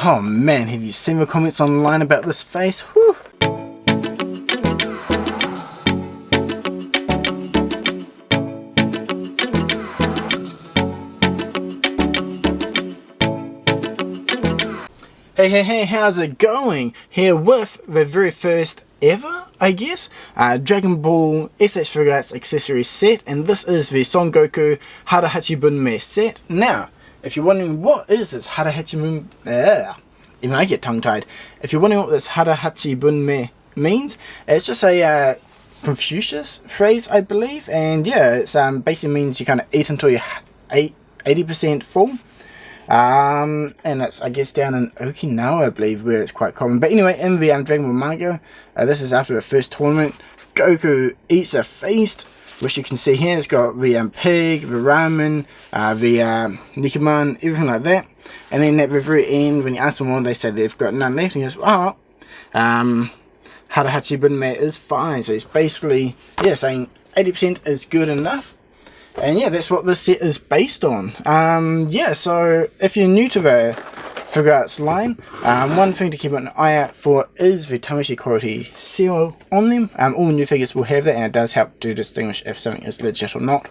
Oh man, have you seen the comments online about this face? Whew. Hey, how's it going? Here with the very first ever, I guess, Dragonball S.H Figuarts accessory set, and this is the Son Goku Harahachibunme set. Now, if you're wondering what is this Harahachibunme, even I get tongue-tied. If you're wondering what this Harahachibunme means, it's just a Confucius phrase, I believe, and yeah, it's basically means you kind of eat until you're 80% full. And it's, I guess, down in Okinawa, I believe, where it's quite common. But anyway, in the Dragonball manga, this is after the first tournament. Goku eats a feast, which you can see here. It's got the pig, the ramen, the nikuman, everything like that. And then at the very end, when you ask them all, they say they've got none left. And he goes, Harahachibunme is fine. So he's basically, yeah, saying 80% is good enough. And yeah, that's what this set is based on. Yeah, so if you're new to the Figuarts line, one thing to keep an eye out for is the Tamashii quality seal on them. All new figures will have that, and it does help to distinguish if something is legit or not.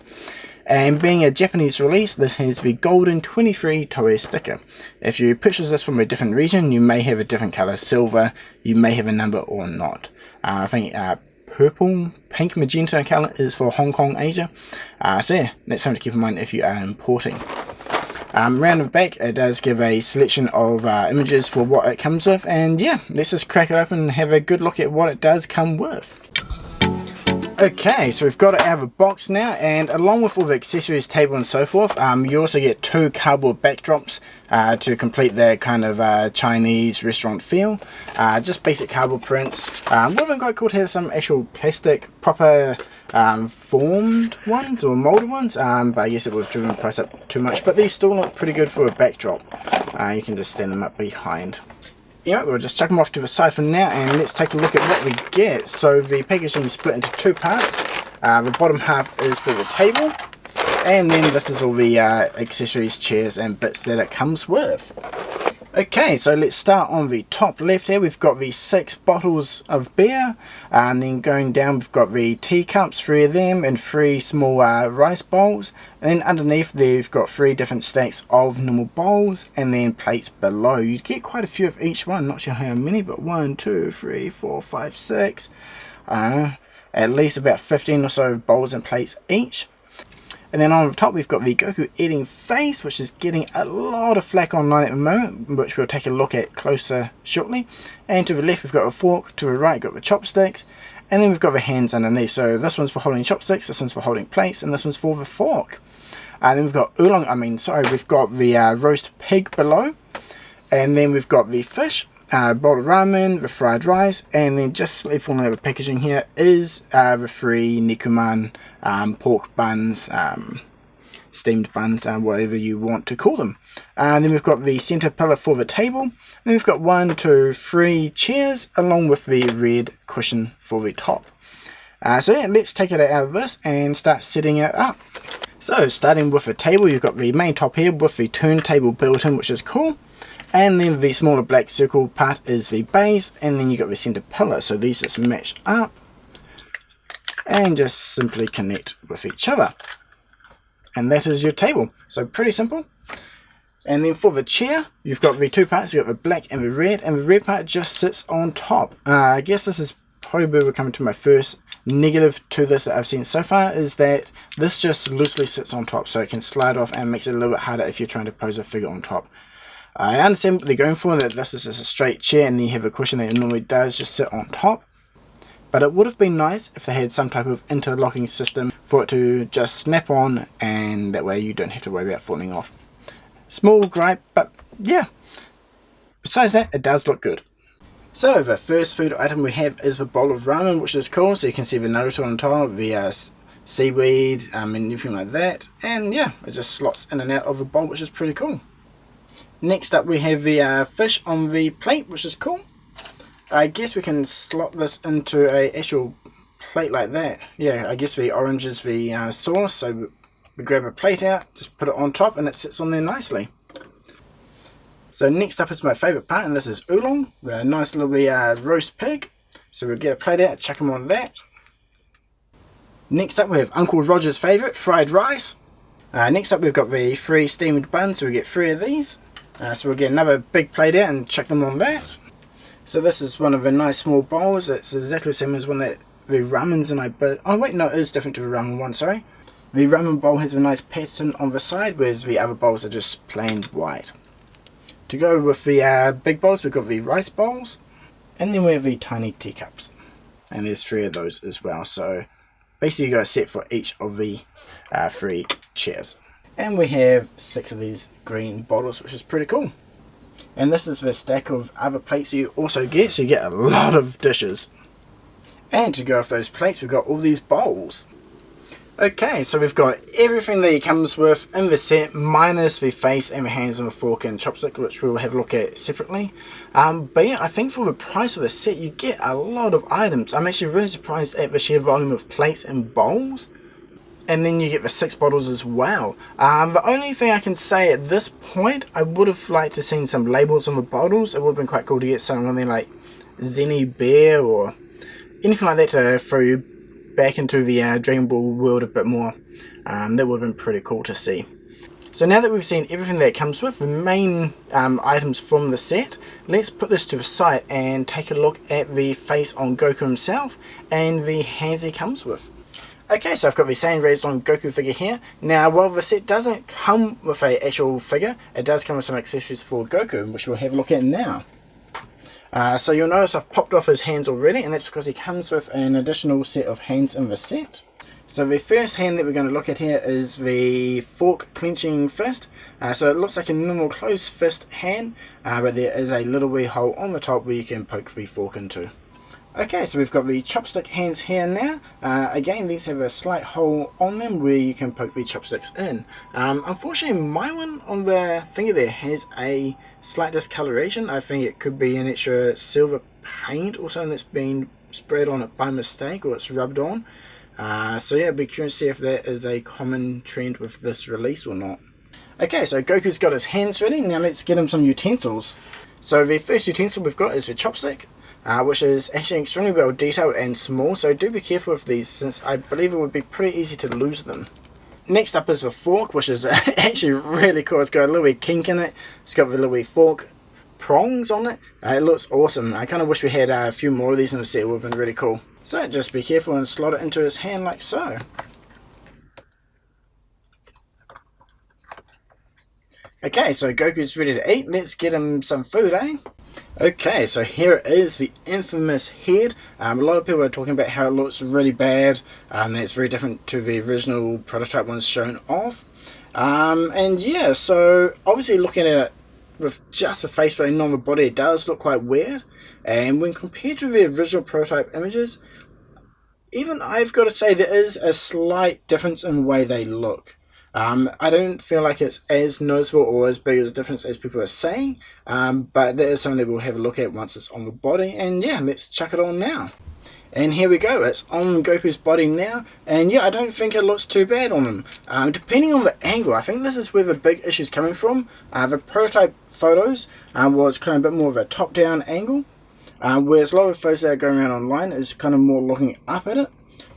And being a Japanese release, this has the golden 23 Toei sticker. If you purchase this from a different region, you may have a different colour silver, you may have a number or not. I think purple, pink, magenta colour is for Hong Kong, Asia. So yeah, that's something to keep in mind if you are importing. Round the back, it does give a selection of images for what it comes with, and yeah, let's just crack it open and have a good look at what it does come with. Okay, so we've got it out of the box now, and along with all the accessories, table and so forth, you also get two cardboard backdrops to complete the kind of Chinese restaurant feel. Just basic cardboard prints. Would have been quite cool to have some actual plastic, proper formed ones or molded ones, but I guess it would have driven the price up too much. But these still look pretty good for a backdrop. You can just stand them up behind. You know, we'll just chuck them off to the side for now, and let's take a look at what we get. So the packaging is split into two parts. The bottom half is for the table, and then this is all the accessories, chairs and bits that it comes with. Okay, so let's start on the top left here. We've got the 6 bottles of beer, and then going down we've got the teacups, 3 of them, and 3 small rice bowls. And then underneath there we've got 3 different stacks of normal bowls, and then plates below. You get quite a few of each one, not sure how many, but 1, 2, 3, 4, 5, 6. At least about 15 or so bowls and plates each. And then on the top we've got the Goku eating face, which is getting a lot of flack online at the moment, which we'll take a look at closer shortly. And to the left we've got a fork, to the right we've got the chopsticks, and then we've got the hands underneath. So this one's for holding chopsticks, this one's for holding plates, and this one's for the fork. And then we've got we've got the roast pig below, and then we've got the fish, bowl of ramen, the fried rice, and then just slightly falling over packaging here is the 3 nikuman, pork buns, steamed buns, whatever you want to call them. And then we've got the center pillar for the table, and then we've got 1, 2, 3 chairs along with the red cushion for the top. So yeah, let's take it out of this and start setting it up. So starting with the table, you've got the main top here with the turntable built in, which is cool. And then the smaller black circle part is the base, and then you got the center pillar. So these just match up and just simply connect with each other. And that is your table. So pretty simple. And then for the chair, you've got the 2 parts. You've got the black and the red part just sits on top. I guess this is probably where we're coming to my first negative to this that I've seen so far, is that this just loosely sits on top, so it can slide off and makes it a little bit harder if you're trying to pose a figure on top. I understand what they're going for, that this is just a straight chair and then you have a cushion that it normally does just sit on top. But it would have been nice if they had some type of interlocking system for it to just snap on, and that way you don't have to worry about falling off. Small gripe, but yeah. Besides that, it does look good. So the first food item we have is the bowl of ramen, which is cool. So you can see the Naruto on top, the seaweed, and everything like that. And yeah, it just slots in and out of the bowl, which is pretty cool. Next up we have the fish on the plate, which is cool. I guess we can slot this into a actual plate like that. Yeah, I guess the orange is the sauce, so we grab a plate out, just put it on top, and it sits on there nicely. So next up is my favourite part, and this is oolong, a nice little roast pig. So we'll get a plate out, chuck them on that. Next up we have Uncle Roger's favourite, fried rice. Next up we've got the 3 steamed buns, so we get 3 of these. So we'll get another big plate out and chuck them on that. So this is one of the nice small bowls. It's exactly the same as one that the ramen's in, but oh wait, no, it is different to the ramen one, sorry. The ramen bowl has a nice pattern on the side, whereas the other bowls are just plain white. To go with the big bowls, we've got the rice bowls, and then we have the tiny teacups. And there's 3 of those as well, so basically you got a set for each of the 3 chairs. And we have 6 of these green bottles, which is pretty cool. And this is the stack of other plates you also get, so you get a lot of dishes. And to go off those plates, we've got all these bowls. Okay, so we've got everything that it comes with in the set, minus the face and the hands and the fork and chopstick, which we'll have a look at separately. But yeah, I think for the price of the set, you get a lot of items. I'm actually really surprised at the sheer volume of plates and bowls. And then you get the 6 bottles as well. The only thing I can say at this point, I would have liked to seen some labels on the bottles. It would have been quite cool to get something on there like Zenny Bear or anything like that to throw you back into the Dragon Ball world a bit more. That would have been pretty cool to see. So now that we've seen everything that it comes with, the main items from the set, let's put this to the side and take a look at the face on Goku himself and the hands he comes with. Okay, so I've got the same raised on Goku figure here. Now, while the set doesn't come with an actual figure, it does come with some accessories for Goku, which we'll have a look at now. So you'll notice I've popped off his hands already, and that's because he comes with an additional set of hands in the set. So the first hand that we're going to look at here is the fork clenching fist. So it looks like a normal closed fist hand, but there is a little wee hole on the top where you can poke the fork into. Okay, so we've got the chopstick hands here now. Again, these have a slight hole on them where you can poke the chopsticks in. Unfortunately, my one on the finger there has a slight discoloration. I think it could be an extra silver paint or something that's been sprayed on it by mistake, or it's rubbed on. So yeah, I'd be curious to see if that is a common trend with this release or not. Okay, so Goku's got his hands ready. Now let's get him some utensils. So the first utensil we've got is the chopstick. Which is actually extremely well detailed and small, so do be careful with these since I believe it would be pretty easy to lose them. Next up is the fork, which is actually really cool. It's got a little wee kink in it, it's got the little wee fork prongs on it. It looks awesome. I kind of wish we had a few more of these in the set, it would have been really cool. So just be careful and slot it into his hand like so. Okay, so Goku's ready to eat. Let's get him some food, eh? Okay, so here it is, the infamous head. A lot of people are talking about how it looks really bad. That's very different to the original prototype ones shown off. And yeah, so obviously looking at it with just the face but not the body, it does look quite weird. And when compared to the original prototype images, even I've got to say there is a slight difference in the way they look. I don't feel like it's as noticeable or as big a difference as people are saying, but that is something that we'll have a look at once it's on the body. And yeah, let's chuck it on now. And here we go, it's on Goku's body now, and yeah, I don't think it looks too bad on him. Depending on the angle, I think this is where the big issue is coming from. The prototype photos was kind of a bit more of a top-down angle, whereas a lot of photos that are going around online is kind of more looking up at it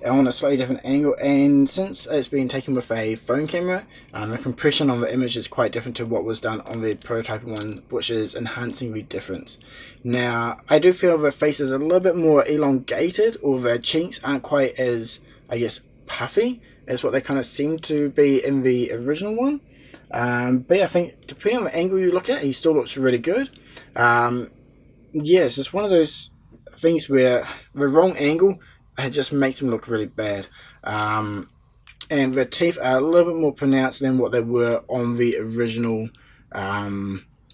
on a slightly different angle, and since it's been taken with a phone camera, the compression on the image is quite different to what was done on the prototype one, which is enhancing the difference. Now, I do feel the face is a little bit more elongated, or the cheeks aren't quite as, I guess, puffy as what they kind of seem to be in the original one. But yeah, I think depending on the angle you look at, he still looks really good. Yeah, it's just one of those things where the wrong angle, it just makes them look really bad. And the teeth are a little bit more pronounced than what they were on the original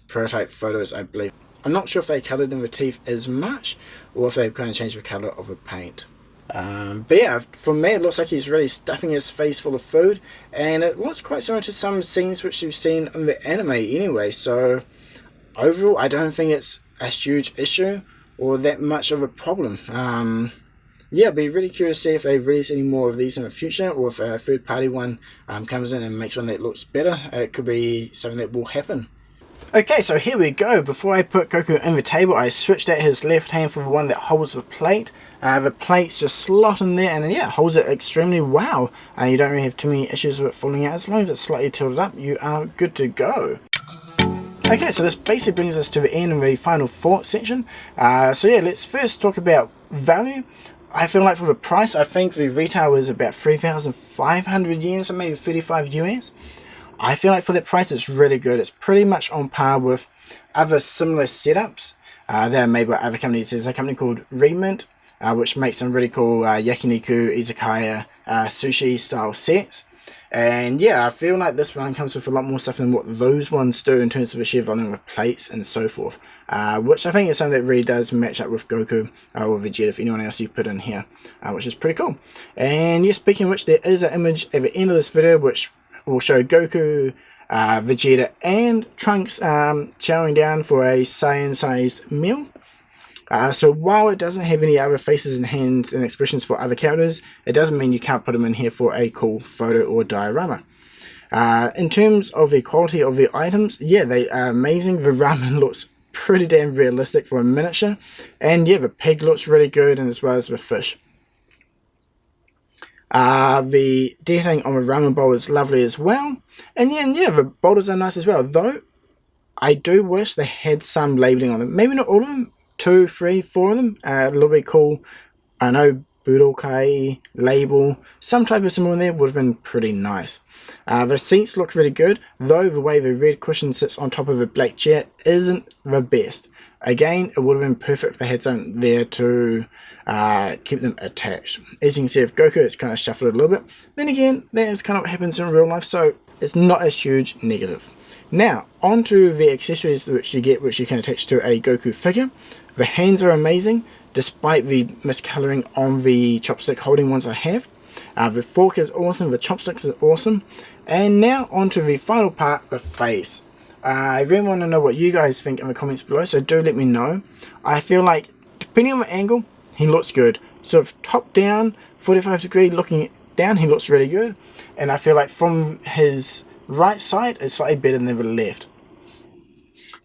prototype photos, I believe. I'm not sure if they coloured in the teeth as much, or if they've kind of changed the colour of the paint. But yeah, for me it looks like he's really stuffing his face full of food, and it looks quite similar to some scenes which you've seen in the anime anyway, so overall I don't think it's a huge issue or that much of a problem. Yeah, I'd be really curious to see if they release any more of these in the future, or if a third party one comes in and makes one that looks better. It could be something that will happen. Okay, so here we go. Before I put Goku in the table, I switched out his left hand for the one that holds the plate. The plate's just slot in there, and yeah, holds it extremely well. You don't really have too many issues with it falling out. As long as it's slightly tilted up, you are good to go. Okay, so this basically brings us to the end of the final thought section. So yeah, let's first talk about value. I feel like for the price, I think the retail was about 3,500 yen, so maybe 35 US. I feel like for that price, it's really good. It's pretty much on par with other similar setups that are made by other companies. There's a company called Remint, which makes some really cool yakiniku, izakaya, sushi style sets. And yeah, I feel like this one comes with a lot more stuff than what those ones do in terms of the sheer volume of plates and so forth. Which I think is something that really does match up with Goku or Vegeta, for anyone else you put in here, which is pretty cool. And yeah, speaking of which, there is an image at the end of this video which will show Goku, Vegeta and Trunks chowing down for a Saiyan-sized meal. So while it doesn't have any other faces and hands and expressions for other characters, it doesn't mean you can't put them in here for a cool photo or diorama. In terms of the quality of the items, yeah, they are amazing. The ramen looks pretty damn realistic for a miniature, and yeah, the pig looks really good, and as well as the fish. The detailing on the ramen bowl is lovely as well, and yeah, the boulders are nice as well, though I do wish they had some labelling on them. Maybe not all of them, 2, 3, 4 of them, a little bit cool. I know Budokai label, some type of symbol in there would have been pretty nice. The seats look really good, though the way the red cushion sits on top of a black chair isn't the best. Again, it would have been perfect if they had something there to keep them attached. As you can see with Goku, it's kind of shuffled a little bit. Then again, that is kind of what happens in real life, so it's not a huge negative. Now, onto the accessories which you get, which you can attach to a Goku figure. The hands are amazing, despite the miscoloring on the chopstick holding ones I have. The fork is awesome, the chopsticks are awesome. And now onto the final part, the face. I really want to know what you guys think in the comments below, so do let me know. I feel like, depending on the angle, he looks good. Sort of top down, 45 degree looking down, he looks really good. And I feel like from his right side, it's slightly better than the left.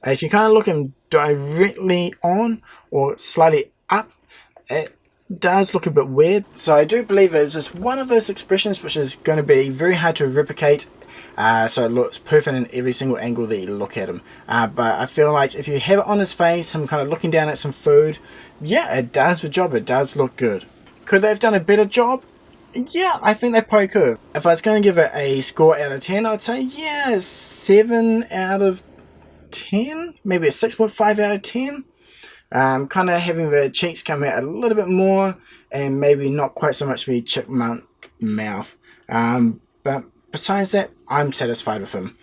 If you kind of look him directly on or slightly up, it does look a bit weird. So I do believe it's just one of those expressions which is going to be very hard to replicate. So it looks perfect in every single angle that you look at him. But I feel like if you have it on his face, him kind of looking down at some food, yeah, it does the job. It does look good. Could they have done a better job? Yeah, I think they probably could have. If I was going to give it a score out of 10, I'd say, yeah, 7 out of 10. Maybe a 6.5 out of 10. Kind of having the cheeks come out a little bit more, and maybe not quite so much the chipmunk mouth. But besides that, I'm satisfied with him.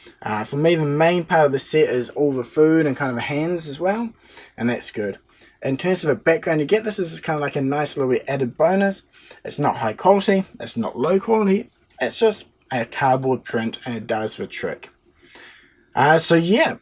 For me, the main part of the set is all the food and kind of the hands as well, and that's good. In terms of the background you get, this is kind of like a nice little added bonus. It's not high quality, it's not low quality, it's just a cardboard print, and it does the trick. So yeah,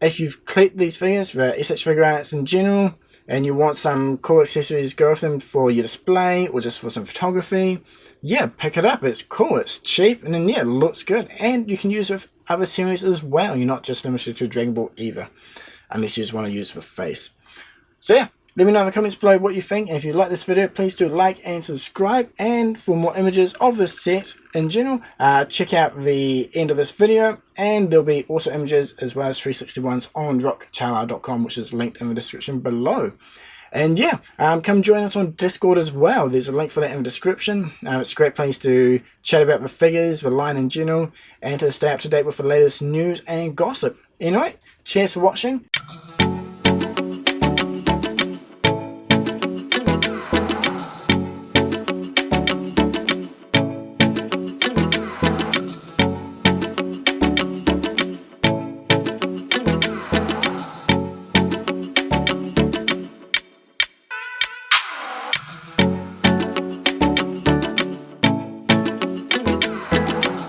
if you've clicked these figures, the S.H Figuarts in general, and you want some cool accessories to go with them for your display or just for some photography, yeah, pick it up. It's cool, it's cheap, and then yeah, it looks good. And you can use it with other series as well. You're not just limited to Dragon Ball either, unless you just want to use it with face. So yeah, let me know in the comments below what you think. And if you like this video, please do like and subscribe. And for more images of this set in general, check out the end of this video. And there'll be also images as well as 361s on rockchala.com, which is linked in the description below. And yeah, come join us on Discord as well. There's a link for that in the description. It's a great place to chat about the figures, the line in general, and to stay up to date with the latest news and gossip. Anyway, cheers for watching.